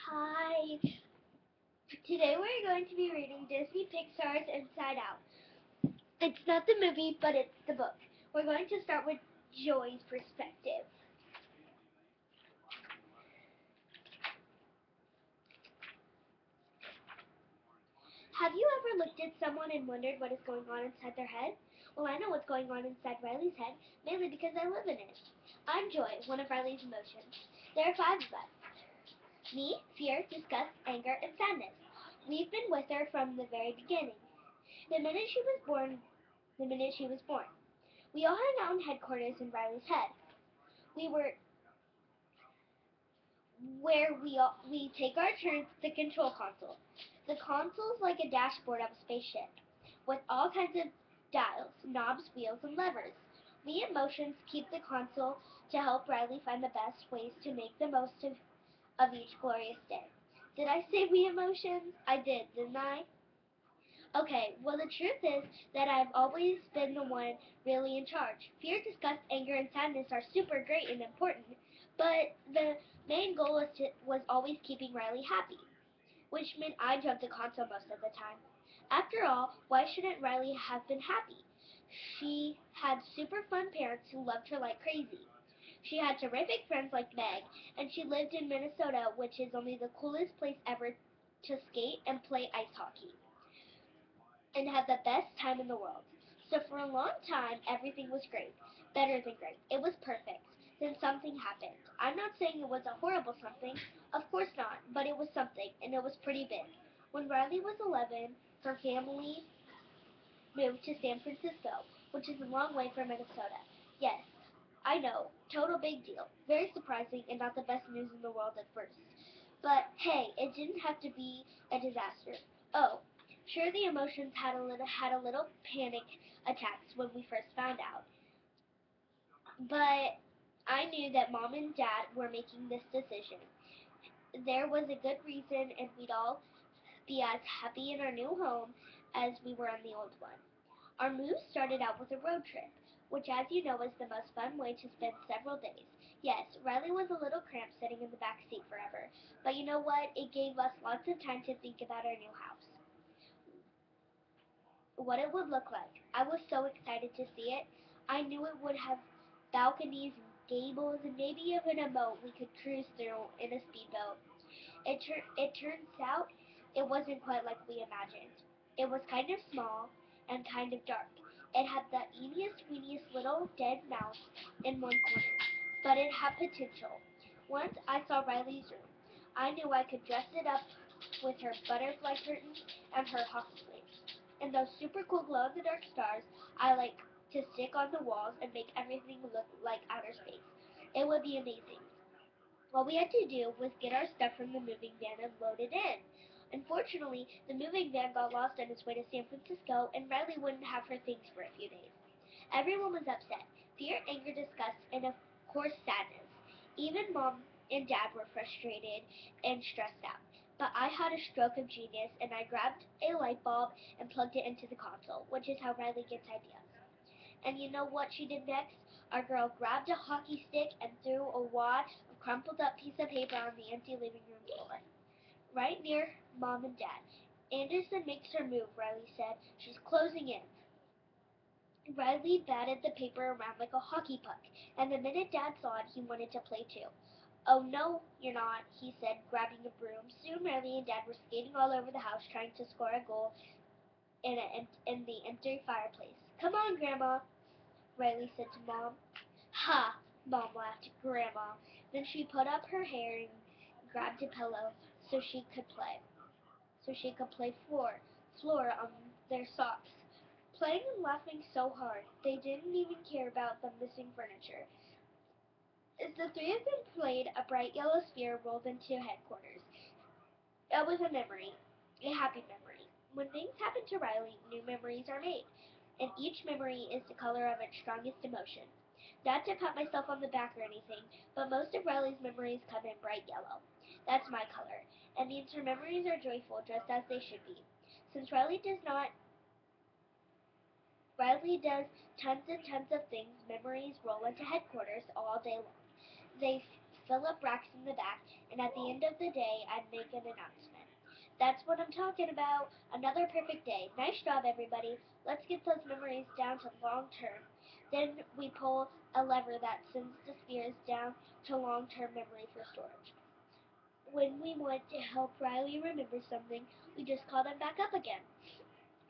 Hi. Today we're going to be reading Disney Pixar's Inside Out. It's not the movie, but it's the book. We're going to start with Joy's perspective. Have you ever looked at someone and wondered what is going on inside their head? Well, I know what's going on inside Riley's head, mainly because I live in it. I'm Joy, one of Riley's emotions. There are 5 of us. Me, fear, disgust, anger, and sadness. We've been with her from the very beginning. The minute she was born, we all hang out in headquarters in Riley's head. We were where we take our turns at the control console. The console's like a dashboard of a spaceship, with all kinds of dials, knobs, wheels, and levers. We emotions keep the console to help Riley find the best ways to make the most of each glorious day. Did I say we emotions? I did, didn't I? Okay, well, the truth is that I've always been the one really in charge. Fear, disgust, anger, and sadness are super great and important, but the main goal was always keeping Riley happy, which meant I jumped the console most of the time. After all, why shouldn't Riley have been happy? She had super fun parents who loved her like crazy. She had terrific friends like Meg, and she lived in Minnesota, which is only the coolest place ever to skate and play ice hockey and have the best time in the world. So for a long time, everything was great. Better than great. It was perfect. Then something happened. I'm not saying it was a horrible something. Of course not. But it was something, and it was pretty big. When Riley was 11, her family moved to San Francisco, which is a long way from Minnesota. Yes, I know. Total big deal. Very surprising and not the best news in the world at first. But hey, it didn't have to be a disaster. Oh, sure the emotions had a little panic attacks when we first found out. But I knew that mom and dad were making this decision. There was a good reason and we'd all be as happy in our new home as we were in the old one. Our move started out with a road trip, which as you know is the most fun way to spend several days. Yes, Riley was a little cramped sitting in the back seat forever, but you know what? It gave us lots of time to think about our new house, what it would look like. I was so excited to see it. I knew it would have balconies and gables and maybe even a moat we could cruise through in a speedboat. It turns out it wasn't quite like we imagined. It was kind of small and kind of dark. It had the eeniest weeniest little dead mouse in one corner, but it had potential. Once I saw Riley's room, I knew I could dress it up with her butterfly curtains and her hockey slates. And those super cool glow in the dark stars I like to stick on the walls and make everything look like outer space. It would be amazing. All we had to do was get our stuff from the moving van and load it in. Unfortunately, the moving van got lost on its way to San Francisco, and Riley wouldn't have her things for a few days. Everyone was upset. Fear, anger, disgust, and of course sadness. Even mom and dad were frustrated and stressed out. But I had a stroke of genius, and I grabbed a light bulb and plugged it into the console, which is how Riley gets ideas. And you know what she did next? Our girl grabbed a hockey stick and threw a wad of crumpled up piece of paper on the empty living room floor, right near Mom and Dad. Anderson makes her move, Riley said. She's closing in. Riley batted the paper around like a hockey puck, and the minute Dad saw it, he wanted to play too. Oh no, you're not, he said, grabbing a broom. Soon Riley and Dad were skating all over the house trying to score a goal in the empty fireplace. Come on, Grandma, Riley said to Mom. Ha! Mom laughed. Grandma. Then she put up her hair and grabbed a pillow so she could play. So she could play floor on their socks. Playing and laughing so hard, they didn't even care about the missing furniture. As the 3 of them played, a bright yellow sphere rolled into headquarters. It was a memory, a happy memory. When things happen to Riley, new memories are made, and each memory is the color of its strongest emotion. Not to pat myself on the back or anything, but most of Riley's memories come in bright yellow. That's my color, and means her memories are joyful just as they should be. Since Riley does tons and tons of things, memories roll into headquarters all day long. They fill up racks in the back, and at the end of the day, I'd make an announcement. That's what I'm talking about. Another perfect day. Nice job, everybody. Let's get those memories down to long term. Then we pull a lever that sends the spheres down to long term memory for storage. When we want to help Riley remember something, we just call them back up again.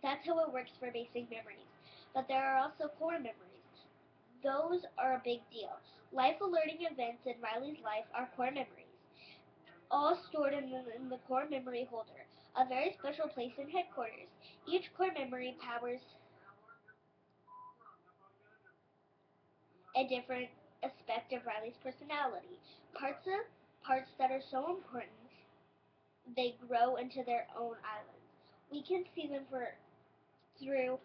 That's how it works for basic memories. But there are also core memories. Those are a big deal. Life alerting events in Riley's life are core memories, all stored in the core memory holder, a very special place in headquarters. Each core memory powers a different aspect of Riley's personality. Parts that are so important they grow into their own islands. We can see them through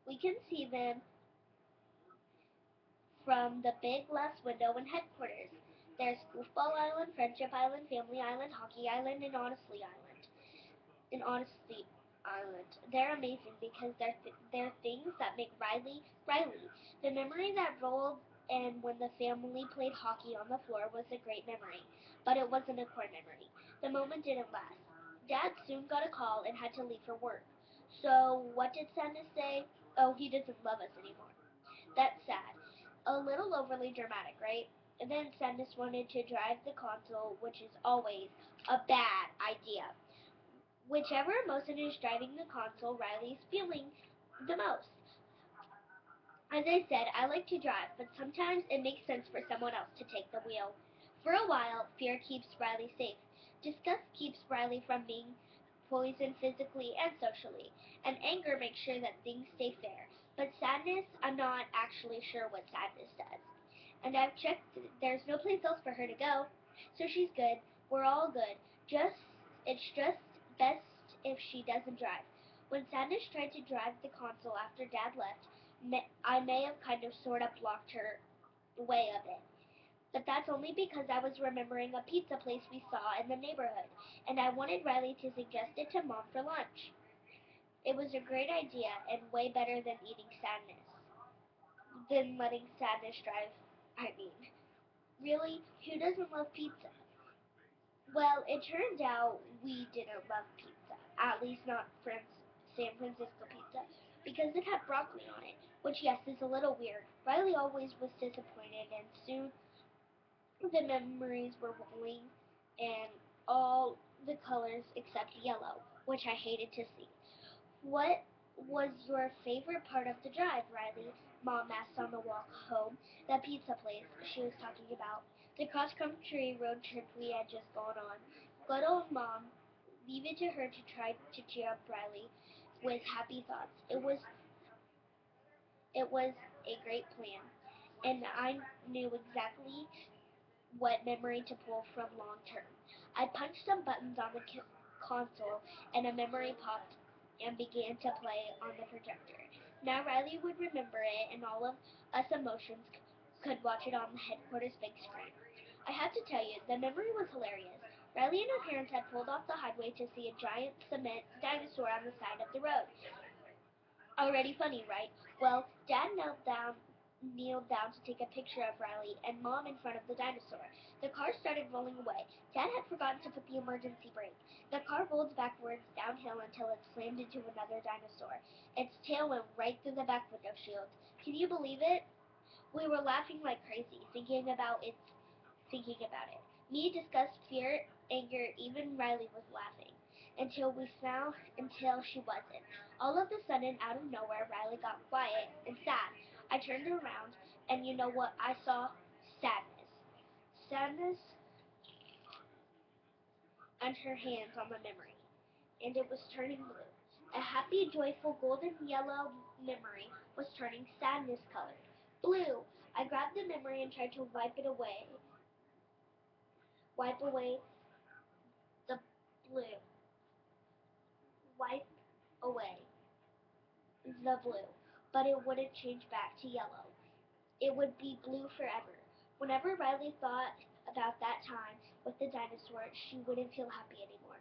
we can see them from the big glass window in headquarters. There's Goofball Island, Friendship Island, Family Island, Hockey Island, and Honesty Island. They're amazing because they're things that make Riley Riley. The memory that rolled and when the family played hockey on the floor was a great memory, but it wasn't a core memory. The moment didn't last. Dad soon got a call and had to leave for work. So what did Sadness say? Oh, he doesn't love us anymore. That's sad. A little overly dramatic, right? And then Sadness wanted to drive the console, which is always a bad idea. Whichever emotion is driving the console, Riley's feeling the most. As I said, I like to drive, but sometimes it makes sense for someone else to take the wheel. For a while, fear keeps Riley safe. Disgust keeps Riley from being poisoned physically and socially. And anger makes sure that things stay fair. But sadness, I'm not actually sure what sadness does. And I've checked, there's no place else for her to go. So she's good. We're all good. It's just best if she doesn't drive. When Sadness tried to drive the console after Dad left, I may have kind of sort of blocked her way a bit. But that's only because I was remembering a pizza place we saw in the neighborhood, and I wanted Riley to suggest it to Mom for lunch. It was a great idea and way better than eating sadness, than letting sadness drive. I mean, really, who doesn't love pizza? Well, it turned out we didn't love pizza, at least not San Francisco pizza, because it had broccoli on it, which, yes, is a little weird. Riley always was disappointed, and soon the memories were rolling, and all the colors except yellow, which I hated to see. What was your favorite part of the drive, Riley? Mom asked on the walk home. The pizza place she was talking about. The cross country road trip we had just gone on. Good old Mom. Leave it to her to try to cheer up Riley with happy thoughts. It was a great plan, and I knew exactly what memory to pull from long term. I punched some buttons on the console, and a memory popped and began to play on the projector. Now Riley would remember it, and all of us emotions could watch it on the headquarters big screen. I have to tell you, the memory was hilarious. Riley and her parents had pulled off the highway to see a giant cement dinosaur on the side of the road. Already funny, right? Well, Dad kneeled down to take a picture of Riley and Mom in front of the dinosaur. The car started rolling away. Dad had forgotten to put the emergency brake. The car rolled backwards downhill until it slammed into another dinosaur. Its tail went right through the back window shields. Can you believe it? We were laughing like crazy, thinking about it. Me, disgust, fear, anger, even Riley was laughing. Until she wasn't. All of a sudden, out of nowhere, Riley got quiet and sad. I turned around, and you know what I saw? Sadness. Sadness and her hands on the memory, and it was turning blue. A happy, joyful, golden yellow memory was turning sadness colored. Blue! I grabbed the memory and tried to wipe away the blue. Wipe away the blue. But it wouldn't change back to yellow. It would be blue forever. Whenever Riley thought about that time with the dinosaur, she wouldn't feel happy anymore.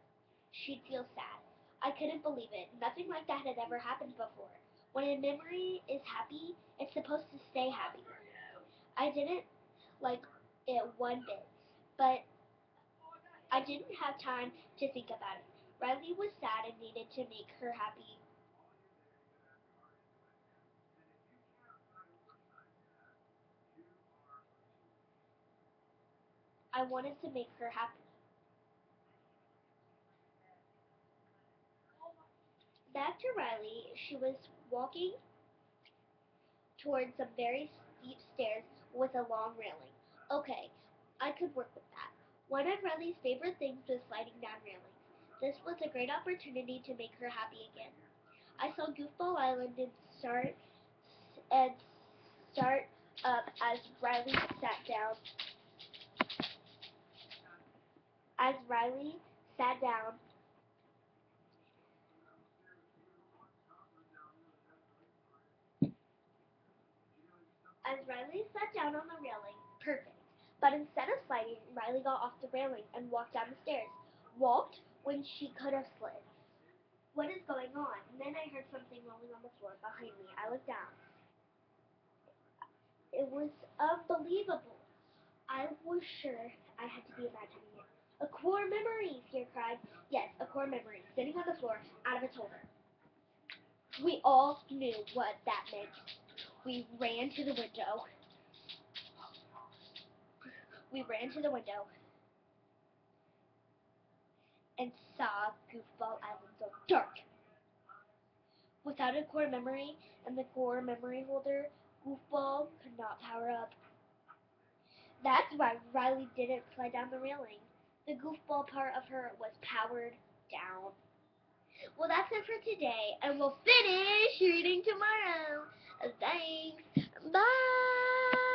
She'd feel sad. I couldn't believe it. Nothing like that had ever happened before. When a memory is happy, it's supposed to stay happy. I didn't like it one bit, but I didn't have time to think about it. Riley was sad and needed to make her happy. I wanted to make her happy. Back to Riley, she was walking towards some very steep stairs with a long railing. Okay, I could work with that. One of Riley's favorite things was sliding down railings. This was a great opportunity to make her happy again. I saw Goofball Island and start up as Riley sat down. As Riley sat down, as Riley sat down on the railing, perfect. But instead of sliding, Riley got off the railing and walked down the stairs. Walked when she could have slid. What is going on? And then I heard something rolling on the floor behind me. I looked down. It was unbelievable. I was sure I had to be imagining it. A core memory, Fear cried. Yes, a core memory, sitting on the floor, out of its holder. We all knew what that meant. We ran to the window. We ran to the window and saw Goofball Island go dark. Without a core memory and the core memory holder, Goofball could not power up. That's why Riley didn't slide down the railing. The goofball part of her was powered down. Well, that's it for today, and we'll finish reading tomorrow. Thanks. Bye.